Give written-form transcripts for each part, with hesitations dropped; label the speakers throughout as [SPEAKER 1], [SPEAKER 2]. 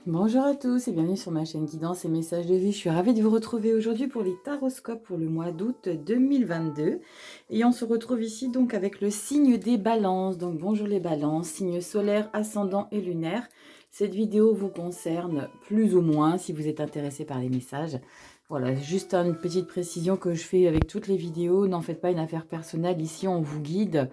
[SPEAKER 1] Bonjour à tous et bienvenue sur ma chaîne Guidance et Messages de vie. Je suis ravie de vous retrouver aujourd'hui pour les taroscopes pour le mois d'août 2022. Et on se retrouve ici donc avec le signe des balances. Donc bonjour les balances, signe solaire, ascendant et lunaire. Cette vidéo vous concerne plus ou moins si vous êtes intéressé par les messages. Voilà, juste une petite précision que je fais avec toutes les vidéos. N'en faites pas une affaire personnelle. Ici, on vous guide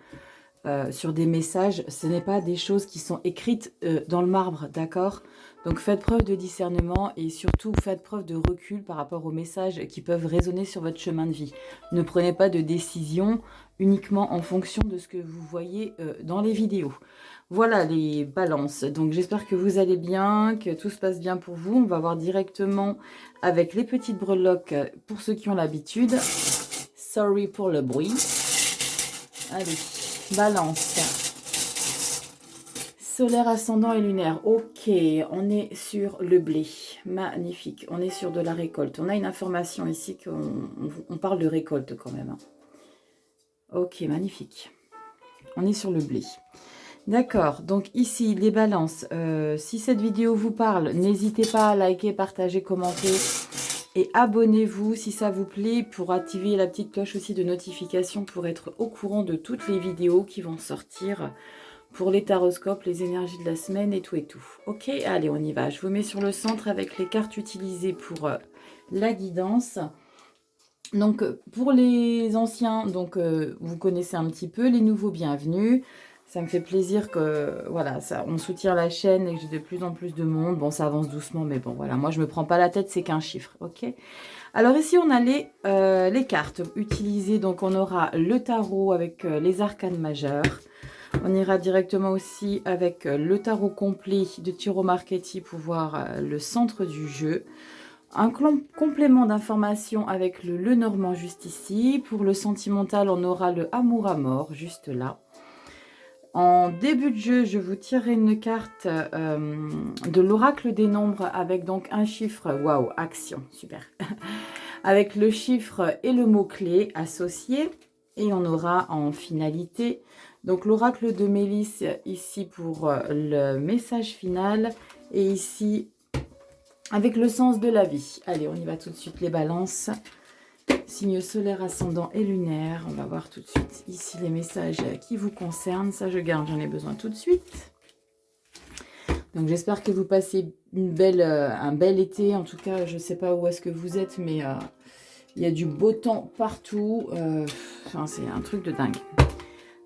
[SPEAKER 1] sur des messages. Ce n'est pas des choses qui sont écrites dans le marbre, d'accord? Donc faites preuve de discernement et surtout faites preuve de recul par rapport aux messages qui peuvent résonner sur votre chemin de vie. Ne prenez pas de décision uniquement en fonction de ce que vous voyez dans les vidéos. Voilà les balances. Donc j'espère que vous allez bien, que tout se passe bien pour vous. On va voir directement avec les petites breloques pour ceux qui ont l'habitude. Sorry pour le bruit. Allez, balance. Solaire, ascendant et lunaire. Ok, on est sur le blé. Magnifique. On est sur de la récolte. On a une information ici qu'on parle de récolte quand même. Ok, magnifique. On est sur le blé. D'accord, donc ici, les balances. Si cette vidéo vous parle, n'hésitez pas à liker, partager, commenter et abonnez-vous si ça vous plaît pour activer la petite cloche aussi de notification pour être au courant de toutes les vidéos qui vont sortir pour les taroscopes, les énergies de la semaine et tout et tout. Ok, allez, on y va. Je vous mets sur le centre avec les cartes utilisées pour la guidance. Donc, pour les anciens, donc vous connaissez un petit peu, les nouveaux, bienvenus. Ça me fait plaisir que, voilà, on soutient la chaîne et que j'ai de plus en plus de monde. Bon, ça avance doucement, mais bon, voilà, moi, je me prends pas la tête, c'est qu'un chiffre, ok? Alors ici, on a les cartes utilisées. Donc, on aura le tarot avec les arcanes majeures. On ira directement aussi avec le tarot complet de Tarot Marchetti pour voir le centre du jeu. Un complément d'information avec le Lenormand juste ici. Pour le sentimental, on aura le Amour à mort juste là. En début de jeu, je vous tirerai une carte de l'oracle des nombres avec donc un chiffre. Waouh, action, super. Avec le chiffre et le mot-clé associé. Et on aura en finalité donc l'oracle de Mélisse ici pour le message final. Et ici avec le sens de la vie. Allez, on y va tout de suite les balances. Signe solaire, ascendant et lunaire. On va voir tout de suite ici les messages qui vous concernent. Ça, je garde, j'en ai besoin tout de suite. Donc, j'espère que vous passez un bel été. En tout cas, je ne sais pas où est-ce que vous êtes, mais il y a du beau temps partout. Enfin, c'est un truc de dingue.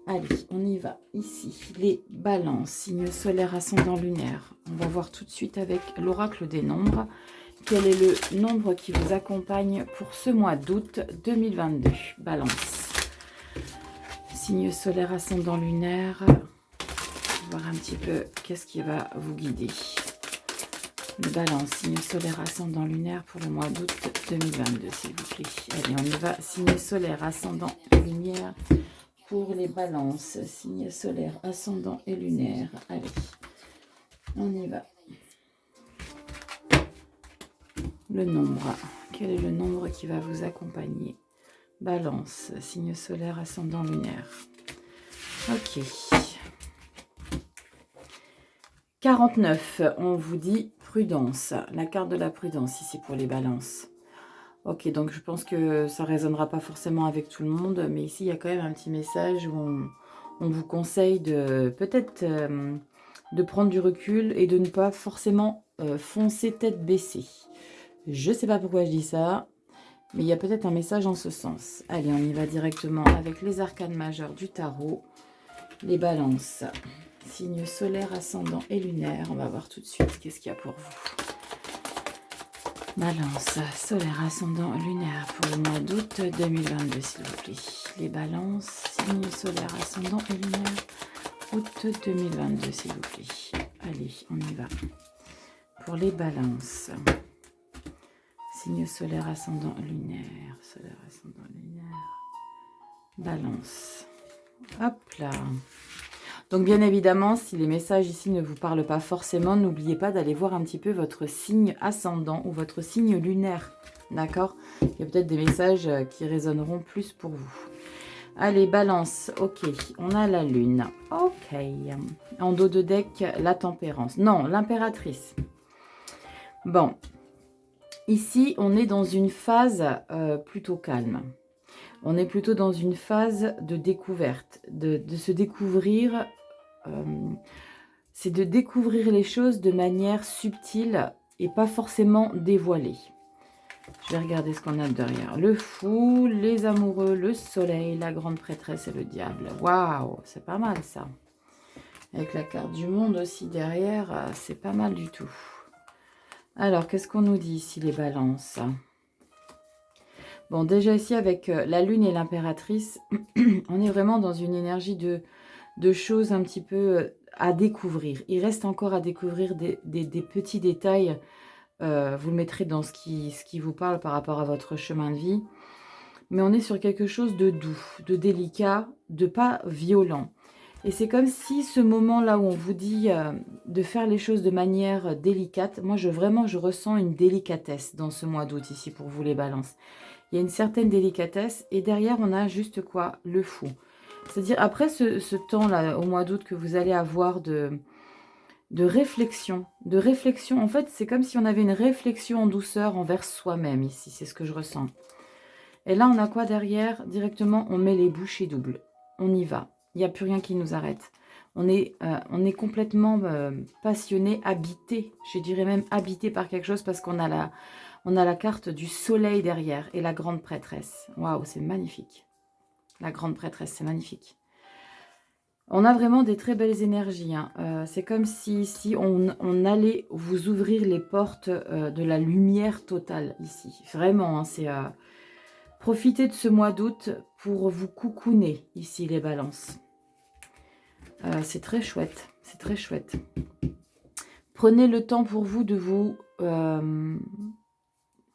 [SPEAKER 1] Allez, on y va. Ici, les balances, signe solaire, ascendant, lunaire. On va voir tout de suite avec l'oracle des nombres. Quel est le nombre qui vous accompagne pour ce mois d'août 2022? Balance. Signe solaire, ascendant, lunaire. On va voir un petit peu qu'est-ce qui va vous guider. Le balance, signe solaire, ascendant, lunaire pour le mois d'août 2022, s'il vous plaît. Allez, on y va. Signe solaire, ascendant et lumière pour les balances. Signe solaire, ascendant et lunaire. Allez, on y va. Le nombre. Quel est le nombre qui va vous accompagner? Balance, signe solaire, ascendant, lunaire. Ok. 49, on vous dit prudence. La carte de la prudence ici pour les balances. Ok, donc je pense que ça ne résonnera pas forcément avec tout le monde, mais ici il y a quand même un petit message où on vous conseille de peut-être de prendre du recul et de ne pas forcément foncer tête baissée. Je ne sais pas pourquoi je dis ça, mais il y a peut-être un message en ce sens. Allez, on y va directement avec les arcanes majeures du tarot. Les balances, signe solaire, ascendant et lunaire. On va voir tout de suite qu'est-ce qu'il y a pour vous. Balance, solaire, ascendant, lunaire pour le mois d'août 2022, s'il vous plaît. Les balances, signe solaire, ascendant et lunaire, août 2022, s'il vous plaît. Allez, on y va. Pour les balances. Signe solaire, ascendant, lunaire. Solaire, ascendant, lunaire. Balance. Hop là. Donc, bien évidemment, si les messages ici ne vous parlent pas forcément, n'oubliez pas d'aller voir un petit peu votre signe ascendant ou votre signe lunaire. D'accord? Il y a peut-être des messages qui résonneront plus pour vous. Allez, balance. Ok, on a la lune. Ok. En dos de deck, la tempérance. Non, l'impératrice. Bon, ici, on est dans une phase plutôt calme. On est plutôt dans une phase de découverte, de se découvrir. C'est de découvrir les choses de manière subtile et pas forcément dévoilée. Je vais regarder ce qu'on a derrière. Le fou, les amoureux, le soleil, la grande prêtresse et le diable. Waouh, c'est pas mal ça. Avec la carte du monde aussi derrière, c'est pas mal du tout. Alors, qu'est-ce qu'on nous dit ici, les balances? Bon, déjà ici, avec la lune et l'impératrice, on est vraiment dans une énergie de choses un petit peu à découvrir. Il reste encore à découvrir des petits détails. Vous le mettrez dans ce qui vous parle par rapport à votre chemin de vie. Mais on est sur quelque chose de doux, de délicat, de pas violent. Et c'est comme si ce moment-là où on vous dit de faire les choses de manière délicate, moi je ressens une délicatesse dans ce mois d'août ici pour vous les balances. Il y a une certaine délicatesse et derrière on a juste quoi? Le fou. C'est-à-dire après ce temps-là au mois d'août que vous allez avoir de réflexion, en fait c'est comme si on avait une réflexion en douceur envers soi-même ici, c'est ce que je ressens. Et là on a quoi derrière? Directement on met les bouchées doubles, on y va. Il n'y a plus rien qui nous arrête. On est complètement passionné, habité. Je dirais même habité par quelque chose parce qu'on a la carte du soleil derrière et la grande prêtresse. Waouh, c'est magnifique. La grande prêtresse, c'est magnifique. On a vraiment des très belles énergies. Hein. C'est comme si on allait vous ouvrir les portes de la lumière totale ici. Vraiment, hein, c'est... profitez de ce mois d'août pour vous coucouner ici, les balances. C'est très chouette, c'est très chouette. Prenez le temps pour vous de vous...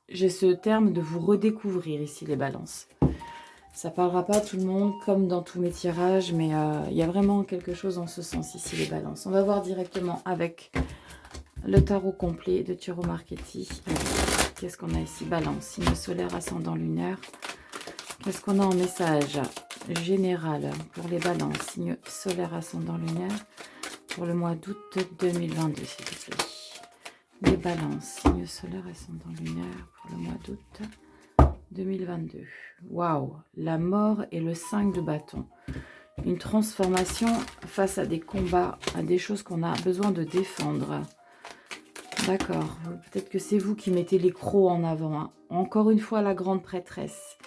[SPEAKER 1] j'ai ce terme de vous redécouvrir ici, les balances. Ça parlera pas à tout le monde, comme dans tous mes tirages, mais il y a vraiment quelque chose en ce sens ici, les balances. On va voir directement avec le tarot complet de Tarot Marchetti. Qu'est-ce qu'on a ici? Balance, signe solaire, ascendant lunaire. Qu'est-ce qu'on a en message général pour les balances, signe solaire, ascendant lunaire, pour le mois d'août 2022, s'il vous plaît. Les balances, signe solaire, ascendant lunaire, pour le mois d'août 2022. Waouh, la mort et le 5 de bâton. Une transformation face à des combats, à des choses qu'on a besoin de défendre. D'accord, peut-être que c'est vous qui mettez les crocs en avant. Hein. Encore une fois, la grande prêtresse.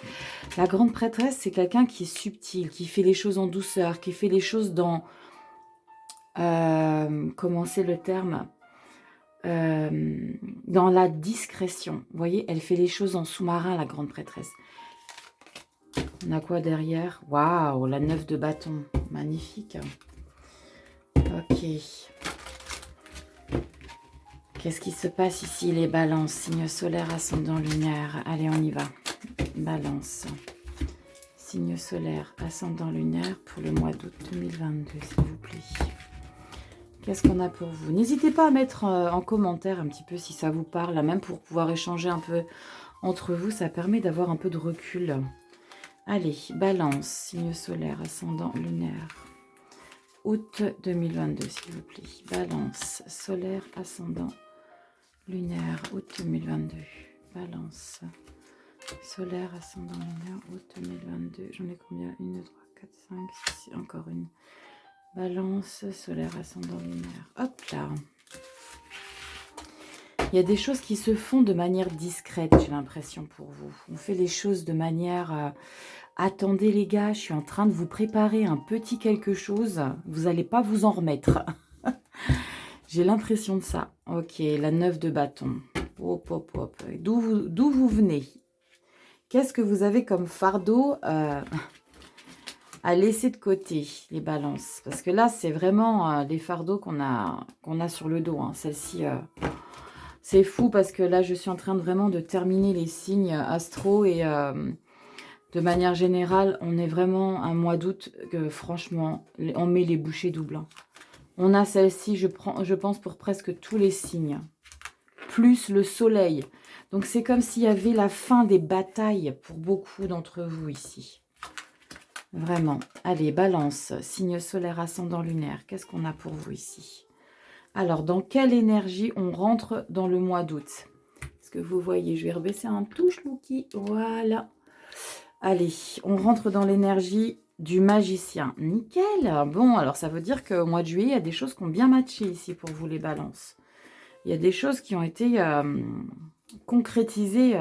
[SPEAKER 1] La grande prêtresse, c'est quelqu'un qui est subtil, qui fait les choses en douceur, qui fait les choses dans... comment c'est le terme? Dans la discrétion. Vous voyez, elle fait les choses en sous-marin, la grande prêtresse. On a quoi derrière? Waouh, la 9 de bâton. Magnifique. Ok. Qu'est-ce qui se passe ici, les balances? Signe solaire, ascendant lunaire. Allez, on y va. Balance. Signe solaire, ascendant lunaire pour le mois d'août 2022, s'il vous plaît. Qu'est-ce qu'on a pour vous? N'hésitez pas à mettre en commentaire un petit peu si ça vous parle, même pour pouvoir échanger un peu entre vous. Ça permet d'avoir un peu de recul. Allez, balance, signe solaire, ascendant lunaire. Août 2022, s'il vous plaît. Balance, solaire, ascendant lunaire, août 2022. Balance, solaire, ascendant lunaire, août 2022. J'en ai combien? 1, 2, 3, 4, 5, 6, encore une. Balance, solaire, ascendant lunaire. Hop là. Il y a des choses qui se font de manière discrète, j'ai l'impression, pour vous. On fait les choses de manière... attendez les gars, je suis en train de vous préparer un petit quelque chose. Vous n'allez pas vous en remettre. J'ai l'impression de ça. Ok, la 9 de bâton. Hop, hop, hop. D'où vous venez? Qu'est-ce que vous avez comme fardeau à laisser de côté, les balances? Parce que là, c'est vraiment les fardeaux qu'on a sur le dos. Hein. Celle-ci, c'est fou parce que là, je suis en train vraiment de terminer les signes astro et de manière générale, on est vraiment un mois d'août que franchement, on met les bouchées doubles. Hein. On a celle-ci, je pense, pour presque tous les signes. Plus le soleil. Donc, c'est comme s'il y avait la fin des batailles pour beaucoup d'entre vous ici. Vraiment. Allez, balance. Signe solaire, ascendant lunaire. Qu'est-ce qu'on a pour vous ici? Alors, dans quelle énergie on rentre dans le mois d'août? Est-ce que vous voyez? Je vais rebaisser un touche, Louki. Voilà. Allez, on rentre dans l'énergie du magicien. Nickel. Bon, alors ça veut dire qu'au mois de juillet, il y a des choses qui ont bien matché ici pour vous, les balances. Il y a des choses qui ont été concrétisées.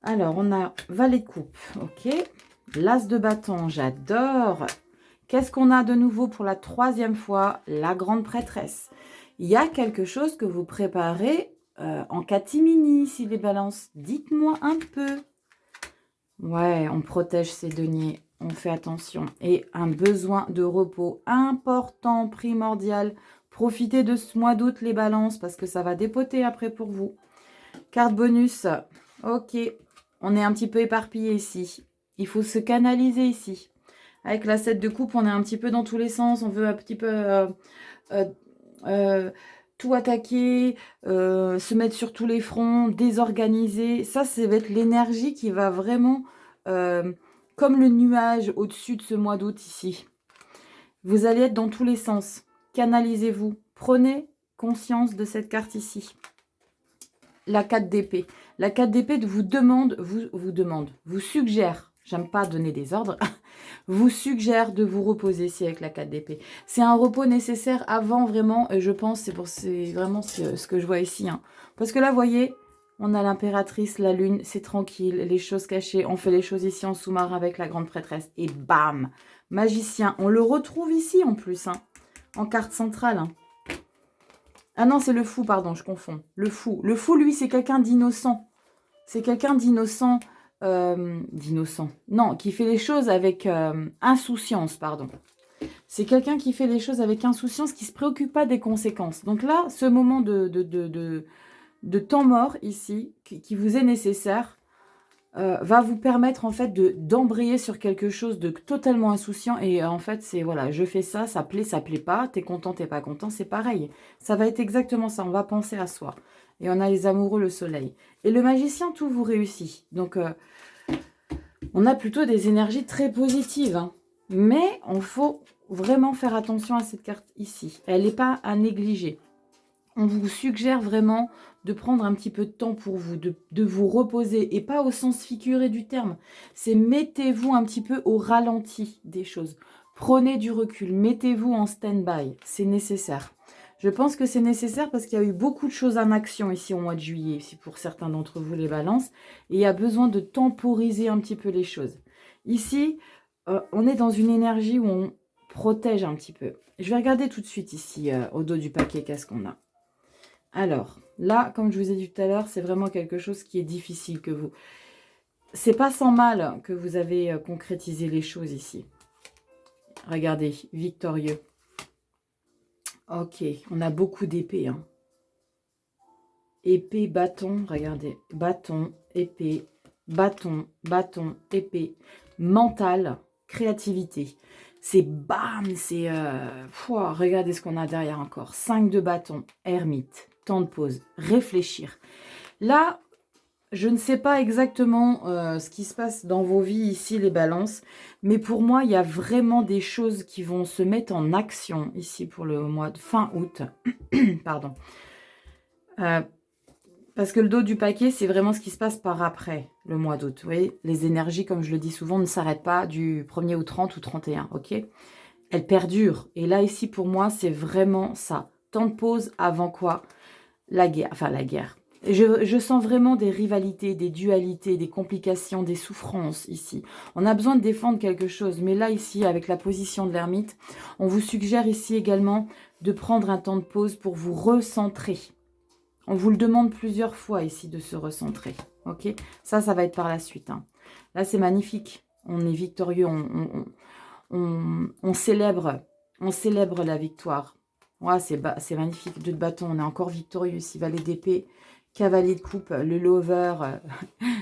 [SPEAKER 1] Alors, on a valet de coupe. Ok. L'as de bâton, j'adore. Qu'est-ce qu'on a de nouveau pour la 3e fois? La grande prêtresse. Il y a quelque chose que vous préparez en catimini, ici, les balances. Dites-moi un peu. Ouais, on protège ses deniers, on fait attention. Et un besoin de repos important, primordial. Profitez de ce mois d'août, les balances, parce que ça va dépoter après pour vous. Carte bonus. Ok, on est un petit peu éparpillé ici. Il faut se canaliser ici. Avec la 7 de coupe, on est un petit peu dans tous les sens. On veut un petit peu tout attaquer, se mettre sur tous les fronts, désorganiser. Ça va être l'énergie qui va vraiment, comme le nuage au-dessus de ce mois d'août ici. Vous allez être dans tous les sens. Canalisez-vous. Prenez conscience de cette carte ici. La 4 d'épée. La 4 d'épée vous suggère, j'aime pas donner des ordres, vous suggère de vous reposer ici avec la 4 d'épée. C'est un repos nécessaire avant vraiment, et je pense, c'est vraiment ce que je vois ici. Hein. Parce que là, vous voyez, on a l'impératrice, la lune, c'est tranquille, les choses cachées, on fait les choses ici en sous-marin avec la grande prêtresse. Et bam, magicien, on le retrouve ici en plus, hein, en carte centrale. Hein. Ah non, c'est le fou, pardon, je confonds. Le fou. Le fou, lui, c'est quelqu'un d'innocent. C'est quelqu'un d'innocent. D'innocent. Non, qui fait les choses avec insouciance, pardon. C'est quelqu'un qui fait les choses avec insouciance, qui ne se préoccupe pas des conséquences. Donc là, ce moment de temps mort ici, qui vous est nécessaire, va vous permettre en fait d'embrayer sur quelque chose de totalement insouciant. Et en fait, c'est voilà, je fais ça, ça plaît pas, t'es content, t'es pas content, c'est pareil. Ça va être exactement ça, on va penser à soi. Et on a les amoureux, le soleil. Et le magicien, tout vous réussit. Donc, on a plutôt des énergies très positives. Hein. Mais il faut vraiment faire attention à cette carte ici. Elle n'est pas à négliger. On vous suggère vraiment de prendre un petit peu de temps pour vous, de vous reposer, et pas au sens figuré du terme. C'est mettez-vous un petit peu au ralenti des choses. Prenez du recul, mettez-vous en stand-by, c'est nécessaire. Je pense que c'est nécessaire parce qu'il y a eu beaucoup de choses en action ici au mois de juillet, ici pour certains d'entre vous les balances, et il y a besoin de temporiser un petit peu les choses. Ici, on est dans une énergie où on protège un petit peu. Je vais regarder tout de suite ici, au dos du paquet, qu'est-ce qu'on a. Alors, là, comme je vous ai dit tout à l'heure, c'est vraiment quelque chose qui est difficile que vous... C'est pas sans mal que vous avez concrétisé les choses ici. Regardez, victorieux. Ok, on a beaucoup d'épées. Hein. Épée, bâton, regardez. Bâton, épée, bâton, bâton, épée. Mental, créativité. C'est bam, c'est... regardez ce qu'on a derrière encore. 5 de bâton, ermite. Temps de pause, réfléchir. Là, je ne sais pas exactement ce qui se passe dans vos vies ici, les balances, mais pour moi, il y a vraiment des choses qui vont se mettre en action ici pour le mois de fin août. Pardon. Parce que le dos du paquet, c'est vraiment ce qui se passe par après le mois d'août. Vous voyez, les énergies, comme je le dis souvent, ne s'arrêtent pas du 1er au 30 ou 31, ok? Elles perdurent. Et là, ici, pour moi, c'est vraiment ça. Temps de pause avant quoi? La guerre, enfin la guerre. Je sens vraiment des rivalités, des dualités, des complications, des souffrances ici. On a besoin de défendre quelque chose. Mais là, ici, avec la position de l'ermite, on vous suggère ici également de prendre un temps de pause pour vous recentrer. On vous le demande plusieurs fois ici de se recentrer. Ok? Ça va être par la suite. Hein. Là, c'est magnifique. On est victorieux. On célèbre la victoire. Ouais, c'est magnifique. 2 de bâton, on est encore victorieux ici. Valet d'épée, cavalier de coupe, le lover.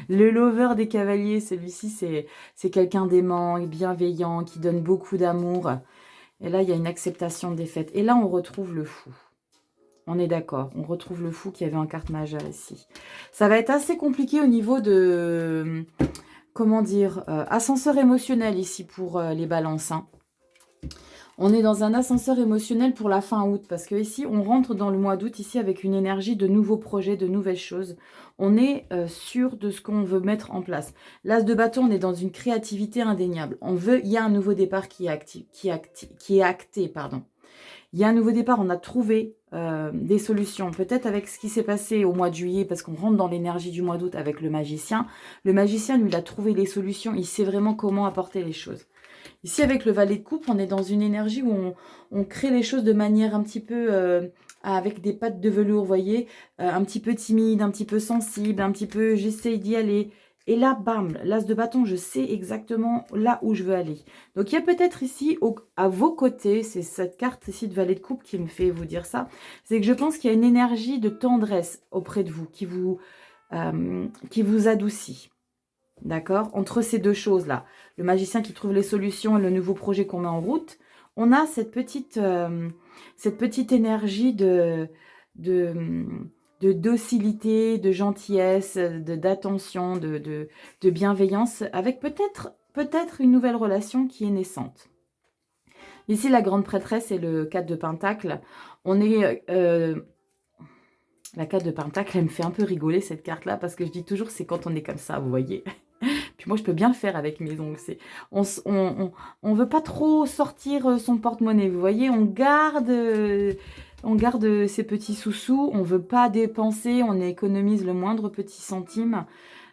[SPEAKER 1] Le lover des cavaliers, celui-ci, c'est quelqu'un d'aimant et bienveillant, qui donne beaucoup d'amour. Et là, il y a une acceptation des faits. Et là, on retrouve le fou. On est d'accord. On retrouve le fou qui avait en carte majeure ici. Ça va être assez compliqué au niveau de... Comment dire, ascenseur émotionnel ici pour les balances. Hein. On est dans un ascenseur émotionnel pour la fin août, parce que ici, on rentre dans le mois d'août, ici, avec une énergie de nouveaux projets, de nouvelles choses. On est sûr de ce qu'on veut mettre en place. L'as de bâton, on est dans une créativité indéniable. Il y a un nouveau départ qui est acté, pardon. Il y a un nouveau départ, on a trouvé des solutions. Peut-être avec ce qui s'est passé au mois de juillet, parce qu'on rentre dans l'énergie du mois d'août avec le magicien. Le magicien, lui, il a trouvé les solutions. Il sait vraiment comment apporter les choses. Ici, avec le valet de coupe, on est dans une énergie où on crée les choses de manière un petit peu avec des pattes de velours, vous voyez, un petit peu timide, un petit peu sensible, un petit peu j'essaye d'y aller. Et là, bam, l'as de bâton, je sais exactement là où je veux aller. Donc, il y a peut-être ici, à vos côtés, c'est cette carte ici de valet de coupe qui me fait vous dire ça, c'est que je pense qu'il y a une énergie de tendresse auprès de vous, qui vous adoucit. D'accord? Entre ces deux choses-là, le magicien qui trouve les solutions et le nouveau projet qu'on met en route, on a cette petite énergie de docilité, de gentillesse, d'attention, de bienveillance, avec peut-être une nouvelle relation qui est naissante. Ici, la grande prêtresse et le 4 de Pentacle. On est... la 4 de Pentacle, elle me fait un peu rigoler cette carte-là, parce que je dis toujours, c'est quand on est comme ça, vous voyez. Puis moi, je peux bien le faire avec mes ongles. On veut pas trop sortir son porte-monnaie, vous voyez. On garde ses petits sous-sous. On veut pas dépenser. On économise le moindre petit centime.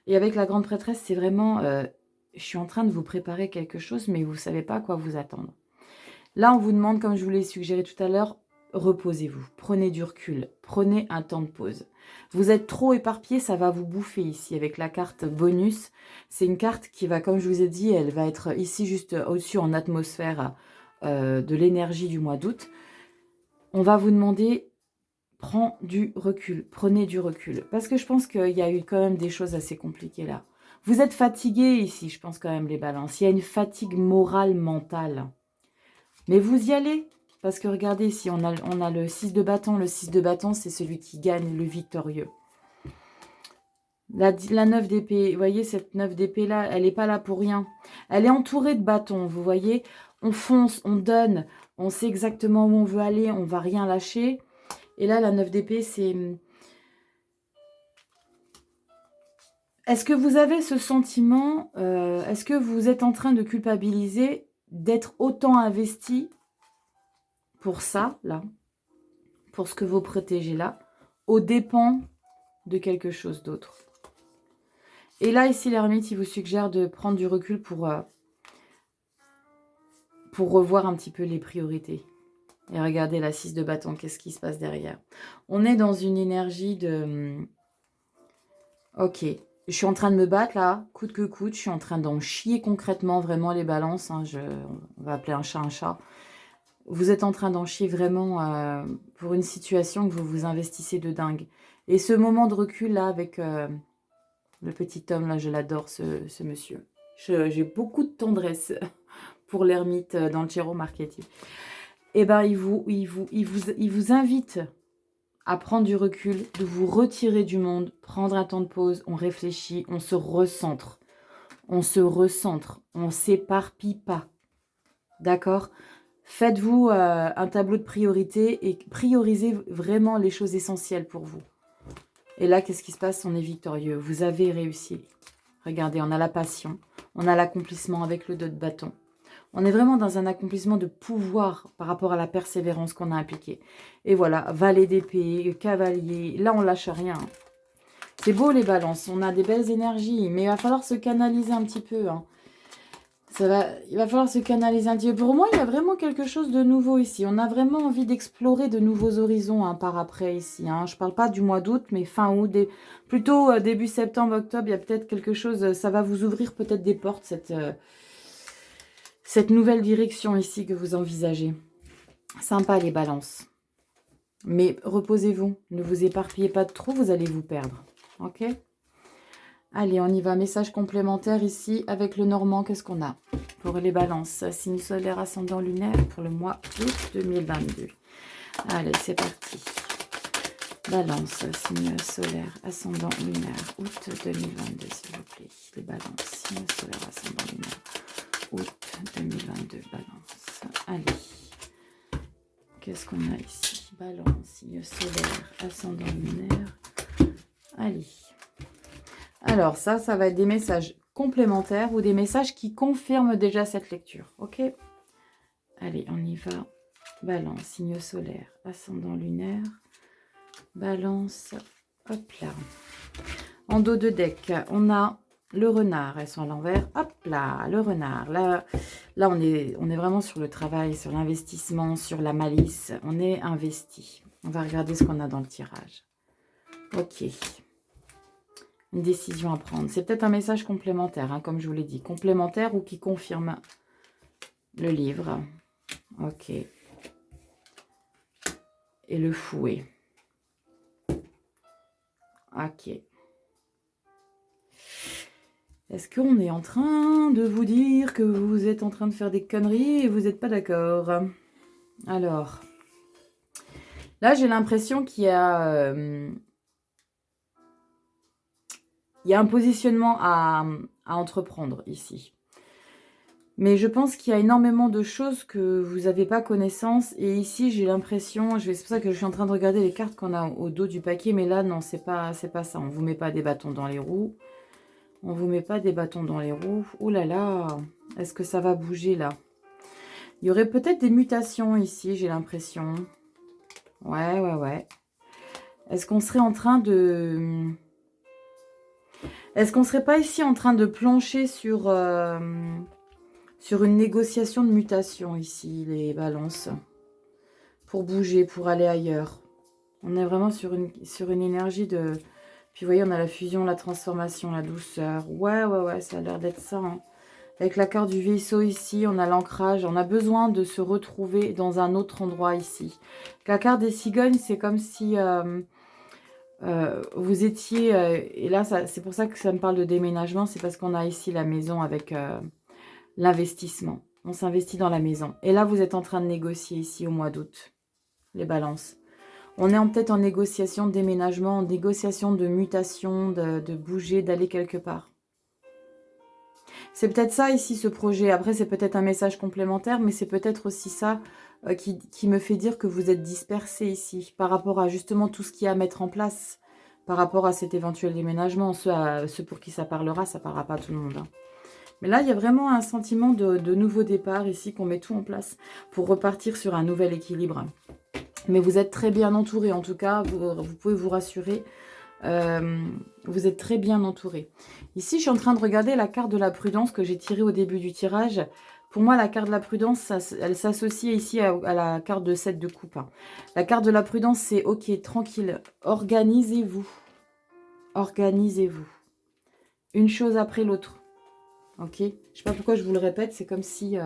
[SPEAKER 1] Et avec la grande prêtresse, c'est vraiment... je suis en train de vous préparer quelque chose, mais vous savez pas à quoi vous attendre. Là, on vous demande, comme je vous l'ai suggéré tout à l'heure, reposez-vous, prenez du recul, prenez un temps de pause. Vous êtes trop éparpillé, ça va vous bouffer ici avec la carte bonus. C'est une carte qui va, comme je vous ai dit, elle va être ici juste au-dessus en atmosphère de l'énergie du mois d'août. On va vous demander, prends du recul, prenez du recul. Parce que je pense qu'il y a eu quand même des choses assez compliquées là. Vous êtes fatigués ici, je pense quand même les balances. Il y a une fatigue morale, mentale. Mais vous y allez. Parce que regardez, ici, on a le 6 de bâton. Le 6 de bâton, c'est celui qui gagne, le victorieux. La 9 d'épée, vous voyez, cette 9 d'épée-là, elle n'est pas là pour rien. Elle est entourée de bâtons, vous voyez. On fonce, on donne, on sait exactement où on veut aller, on ne va rien lâcher. Et là, la 9 d'épée, c'est... Est-ce que vous avez ce sentiment, est-ce que vous êtes en train de culpabiliser d'être autant investi pour ça, là, pour ce que vous protégez là, aux dépens de quelque chose d'autre. Et là, ici, l'ermite, il vous suggère de prendre du recul pour revoir un petit peu les priorités. Et regardez la 6 de bâton, qu'est-ce qui se passe derrière. On est dans une énergie de... Ok, je suis en train de me battre là, coûte que coûte, je suis en train d'en chier concrètement, vraiment les balances, hein, on va appeler un chat un chat. Vous êtes en train d'en chier vraiment pour une situation que vous vous investissez de dingue. Et ce moment de recul là avec le petit homme là, je l'adore ce monsieur. J'ai beaucoup de tendresse pour l'ermite dans le tarot marketing. Et ben il vous invite à prendre du recul, de vous retirer du monde, prendre un temps de pause, on réfléchit, on se recentre. On se recentre, on s'éparpille pas. D'accord ? Faites-vous un tableau de priorité et priorisez vraiment les choses essentielles pour vous. Et là, qu'est-ce qui se passe? On est victorieux. Vous avez réussi. Regardez, on a la passion. On a l'accomplissement avec le 2 de bâton. On est vraiment dans un accomplissement de pouvoir par rapport à la persévérance qu'on a impliquée. Et voilà, valet d'épée, cavalier. Là, on lâche rien. C'est beau les balances. On a des belles énergies. Mais il va falloir se canaliser un petit peu. Hein. Il va falloir se canaliser un petit peu. Pour moi, il y a vraiment quelque chose de nouveau ici. On a vraiment envie d'explorer de nouveaux horizons hein, par après ici. Hein. Je ne parle pas du mois d'août, mais fin août, plutôt début septembre, octobre, il y a peut-être quelque chose, ça va vous ouvrir peut-être des portes, cette nouvelle direction ici que vous envisagez. Sympa les balances. Mais reposez-vous, ne vous éparpillez pas de trop, vous allez vous perdre. Ok ? Allez, on y va. Message complémentaire ici avec le normand. Qu'est-ce qu'on a pour les balances? Signe solaire, ascendant lunaire pour le mois d'août 2022. Allez, c'est parti. Balance, signe solaire, ascendant lunaire, août 2022, s'il vous plaît. Les balances, signe solaire, ascendant lunaire, août 2022, balance. Allez. qu'est-ce qu'on a ici? Balance, signe solaire, ascendant lunaire. Allez. Alors, ça va être des messages complémentaires ou des messages qui confirment déjà cette lecture. Ok? Allez, on y va. Balance, signe solaire, ascendant lunaire. Balance. Hop là. En dos de deck, on a le renard. Elles sont à l'envers. Hop là, le renard. Là on est vraiment sur le travail, sur l'investissement, sur la malice. On est investi. On va regarder ce qu'on a dans le tirage. Ok. Une décision à prendre. C'est peut-être un message complémentaire, hein, comme je vous l'ai dit. Complémentaire ou qui confirme le livre. Ok. Et le fouet. Ok. Est-ce qu'on est en train de vous dire que vous êtes en train de faire des conneries et vous n'êtes pas d'accord? Alors, là, j'ai l'impression qu'il y a... il y a un positionnement à entreprendre ici. Mais je pense qu'il y a énormément de choses que vous n'avez pas connaissance. Et ici, j'ai l'impression... C'est pour ça que je suis en train de regarder les cartes qu'on a au dos du paquet. Mais là, non, c'est pas ça. On ne vous met pas des bâtons dans les roues. On ne vous met pas des bâtons dans les roues. Ouh là là, est-ce que ça va bouger là? Il y aurait peut-être des mutations ici, j'ai l'impression. Ouais. Est-ce qu'on serait en train de... Est-ce qu'on serait pas ici en train de plancher sur une négociation de mutation ici, les balances? Pour bouger, pour aller ailleurs. On est vraiment sur une énergie de... Puis vous voyez, on a la fusion, la transformation, la douceur. Ouais, ça a l'air d'être ça. Hein. Avec la carte du vaisseau ici, on a l'ancrage. On a besoin de se retrouver dans un autre endroit ici. La carte des cigognes, c'est comme si vous étiez... et là, c'est pour ça que ça me parle de déménagement. C'est parce qu'on a ici la maison avec l'investissement. On s'investit dans la maison. Et là, vous êtes en train de négocier ici au mois d'août. Les balances. On est peut-être en négociation de déménagement, en négociation de mutation, de bouger, d'aller quelque part. C'est peut-être ça ici, ce projet. Après, c'est peut-être un message complémentaire, mais c'est peut-être aussi ça qui me fait dire que vous êtes dispersés ici, par rapport à justement tout ce qu'il y a à mettre en place, par rapport à cet éventuel déménagement. Ceux pour qui ça parlera, ça ne parlera pas à tout le monde. Hein. Mais là, il y a vraiment un sentiment de nouveau départ ici, qu'on met tout en place pour repartir sur un nouvel équilibre. Mais vous êtes très bien entouré, en tout cas, vous pouvez vous rassurer. Vous êtes très bien entouré. Ici, je suis en train de regarder la carte de la prudence que j'ai tirée au début du tirage. Pour moi, la carte de la prudence, elle s'associe ici à la carte de 7 de coupe. Hein. La carte de la prudence, c'est ok, tranquille, organisez-vous. Organisez-vous. Une chose après l'autre. Ok? Je ne sais pas pourquoi je vous le répète, c'est comme si...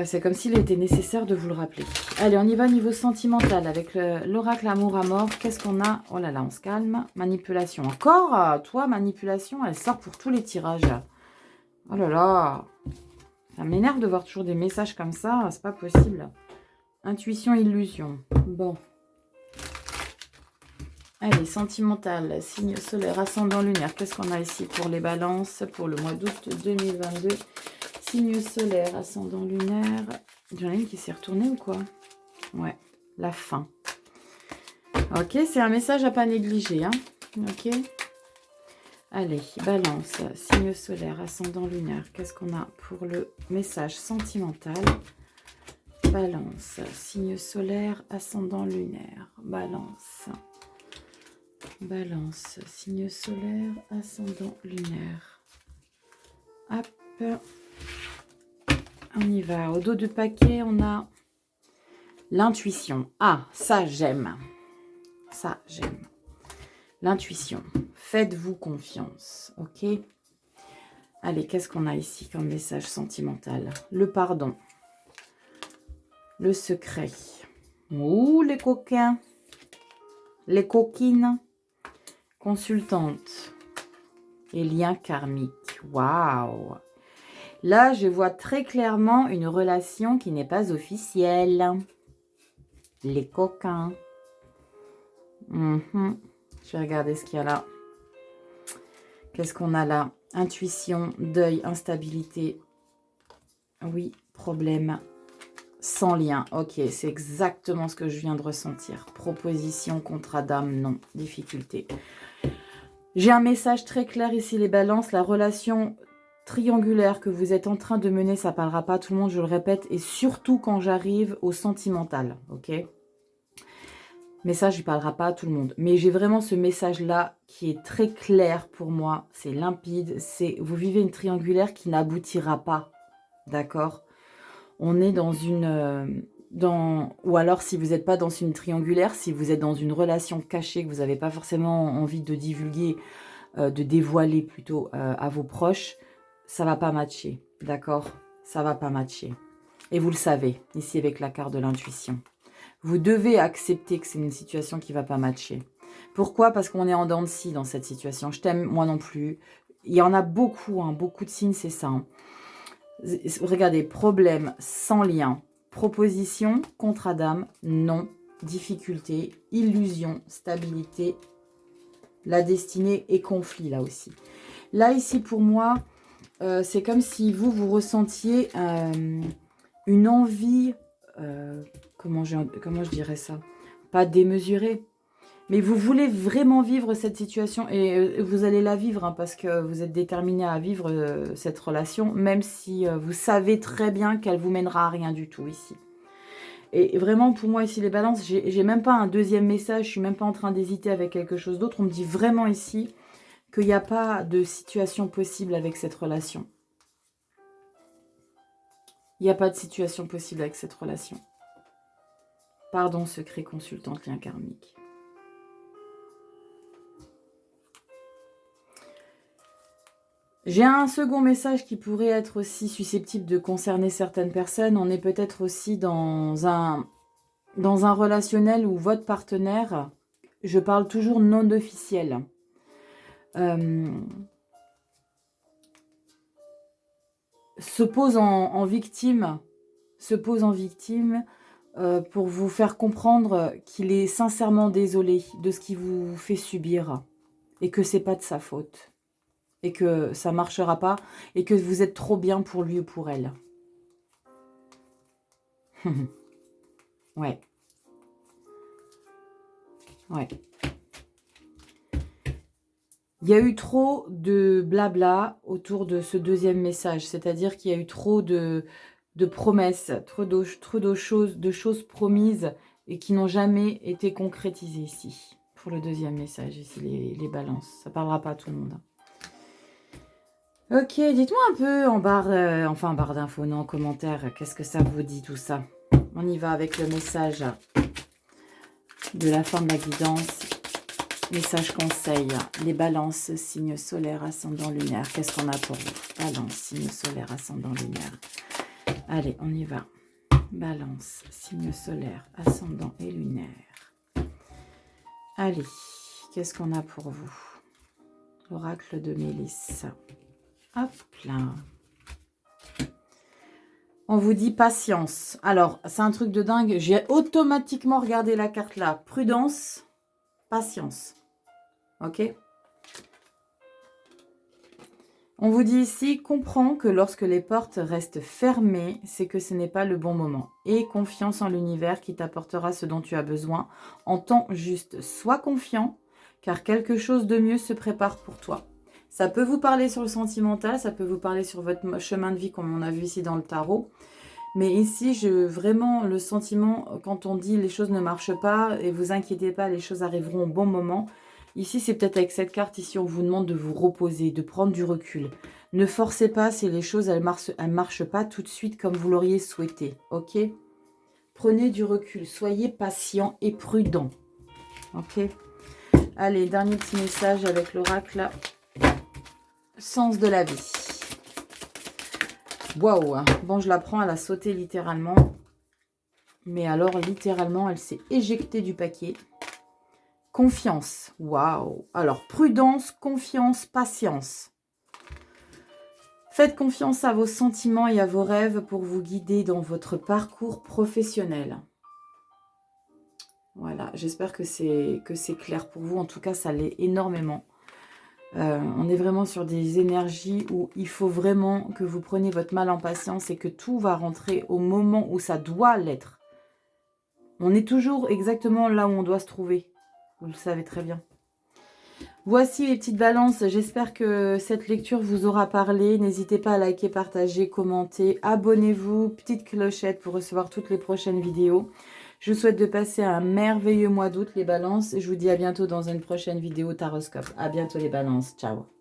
[SPEAKER 1] c'est comme s'il était nécessaire de vous le rappeler. Allez, on y va niveau sentimental avec l'oracle amour à mort. Qu'est-ce qu'on a? Oh là là, on se calme. Manipulation. Encore, toi, manipulation, elle sort pour tous les tirages. Oh là là. Ça m'énerve de voir toujours des messages comme ça. C'est pas possible. Intuition, illusion. Bon. Allez, sentimental, signe solaire, ascendant lunaire. Qu'est-ce qu'on a ici pour les balances pour le mois d'août 2022? Signe solaire, ascendant lunaire. J'en ai une qui s'est retournée ou quoi? Ouais, la fin. Ok, c'est un message à pas négliger. Hein. Ok. Allez, balance, signe solaire, ascendant lunaire. Qu'est-ce qu'on a pour le message sentimental? Balance, signe solaire, ascendant lunaire. Balance. Balance, signe solaire, ascendant lunaire. Hop. On y va. Au dos du paquet, on a l'intuition. Ah, ça, j'aime. Ça, j'aime. L'intuition. Faites-vous confiance. Ok? Allez, qu'est-ce qu'on a ici comme message sentimental? Le pardon. Le secret. Ouh, les coquins. Les coquines. Consultante. Et lien karmique. Waouh! Là, je vois très clairement une relation qui n'est pas officielle. Les coquins. Je vais regarder ce qu'il y a là. Qu'est-ce qu'on a là? Intuition, deuil, instabilité. Oui, problème. Sans lien. Ok, c'est exactement ce que je viens de ressentir. Proposition, contrat d'âme, non. Difficulté. J'ai un message très clair ici, les balances. La relation triangulaire que vous êtes en train de mener, ça parlera pas à tout le monde, je le répète. Et surtout quand j'arrive au sentimental, ok? Message, il parlera pas à tout le monde. Mais j'ai vraiment ce message-là qui est très clair pour moi. C'est limpide. C'est vous vivez une triangulaire qui n'aboutira pas. D'accord? On est dans une... ou alors si vous n'êtes pas dans une triangulaire, si vous êtes dans une relation cachée que vous n'avez pas forcément envie de divulguer, de dévoiler plutôt à vos proches, ça va pas matcher. D'accord? Ça va pas matcher. Et vous le savez, ici avec la carte de l'intuition. Vous devez accepter que c'est une situation qui ne va pas matcher. Pourquoi? Parce qu'on est en dents de scie dans cette situation. Je t'aime, moi non plus. Il y en a beaucoup, hein, beaucoup de signes, c'est ça. Hein. Regardez, problème, sans lien. Proposition, contrat d'âme, non. Difficulté, illusion, stabilité. La destinée et conflit, là aussi. Là, ici, pour moi, c'est comme si vous ressentiez une envie... comment je dirais ça? Pas démesurée. Mais vous voulez vraiment vivre cette situation et vous allez la vivre hein, parce que vous êtes déterminé à vivre cette relation, même si vous savez très bien qu'elle vous mènera à rien du tout ici. Et vraiment, pour moi, ici, les balances, j'ai même pas un deuxième message, je suis même pas en train d'hésiter avec quelque chose d'autre. On me dit vraiment ici qu'il n'y a pas de situation possible avec cette relation. Il n'y a pas de situation possible avec cette relation. Pardon, secret consultante, lien karmique. J'ai un second message qui pourrait être aussi susceptible de concerner certaines personnes. On est peut-être aussi dans un relationnel où votre partenaire, je parle toujours non officiel, se pose en victime, pour vous faire comprendre qu'il est sincèrement désolé de ce qu'il vous fait subir et que c'est pas de sa faute. Et que ça ne marchera pas, et que vous êtes trop bien pour lui ou pour elle. Ouais. Ouais. Il y a eu trop de blabla autour de ce deuxième message, c'est-à-dire qu'il y a eu trop de promesses, trop de choses promises et qui n'ont jamais été concrétisées ici. Pour le deuxième message, ici, les balances. Ça ne parlera pas à tout le monde. Ok, dites-moi un peu en barre, en barre d'infos, non, en commentaire, qu'est-ce que ça vous dit tout ça? On y va avec le message de la fin de la guidance. Message conseil, les balances, signe solaire, ascendant lunaire. Qu'est-ce qu'on a pour vous? Balance, signe solaire, ascendant lunaire. Allez, on y va. Balance, signe solaire, ascendant et lunaire. Allez, qu'est-ce qu'on a pour vous? L'oracle de Mélisse. Hop là. On vous dit patience. Alors, c'est un truc de dingue. J'ai automatiquement regardé la carte là. Prudence, patience. Ok? On vous dit ici, comprends que lorsque les portes restent fermées, c'est que ce n'est pas le bon moment. Et confiance en l'univers qui t'apportera ce dont tu as besoin en temps juste. Sois confiant, car quelque chose de mieux se prépare pour toi. Ça peut vous parler sur le sentimental, ça peut vous parler sur votre chemin de vie comme on a vu ici dans le tarot. Mais ici, vraiment le sentiment, quand on dit les choses ne marchent pas, et vous inquiétez pas, les choses arriveront au bon moment. Ici, c'est peut-être avec cette carte, ici, on vous demande de vous reposer, de prendre du recul. Ne forcez pas si les choses, elles marchent pas tout de suite comme vous l'auriez souhaité, ok? Prenez du recul, soyez patient et prudent, ok? Allez, dernier petit message avec l'oracle. Sens de la vie. Waouh! Bon, je la prends, elle a sauté littéralement. Mais alors, littéralement, elle s'est éjectée du paquet. Confiance. Waouh! Alors, prudence, confiance, patience. Faites confiance à vos sentiments et à vos rêves pour vous guider dans votre parcours professionnel. Voilà, j'espère que c'est clair pour vous. En tout cas, ça l'est énormément. On est vraiment sur des énergies où il faut vraiment que vous preniez votre mal en patience et que tout va rentrer au moment où ça doit l'être. On est toujours exactement là où on doit se trouver. Vous le savez très bien. Voici les petites balances. J'espère que cette lecture vous aura parlé. N'hésitez pas à liker, partager, commenter. Abonnez-vous. Petite clochette pour recevoir toutes les prochaines vidéos. Je vous souhaite de passer un merveilleux mois d'août, les balances. Et je vous dis à bientôt dans une prochaine vidéo Taroscope. À bientôt les balances. Ciao.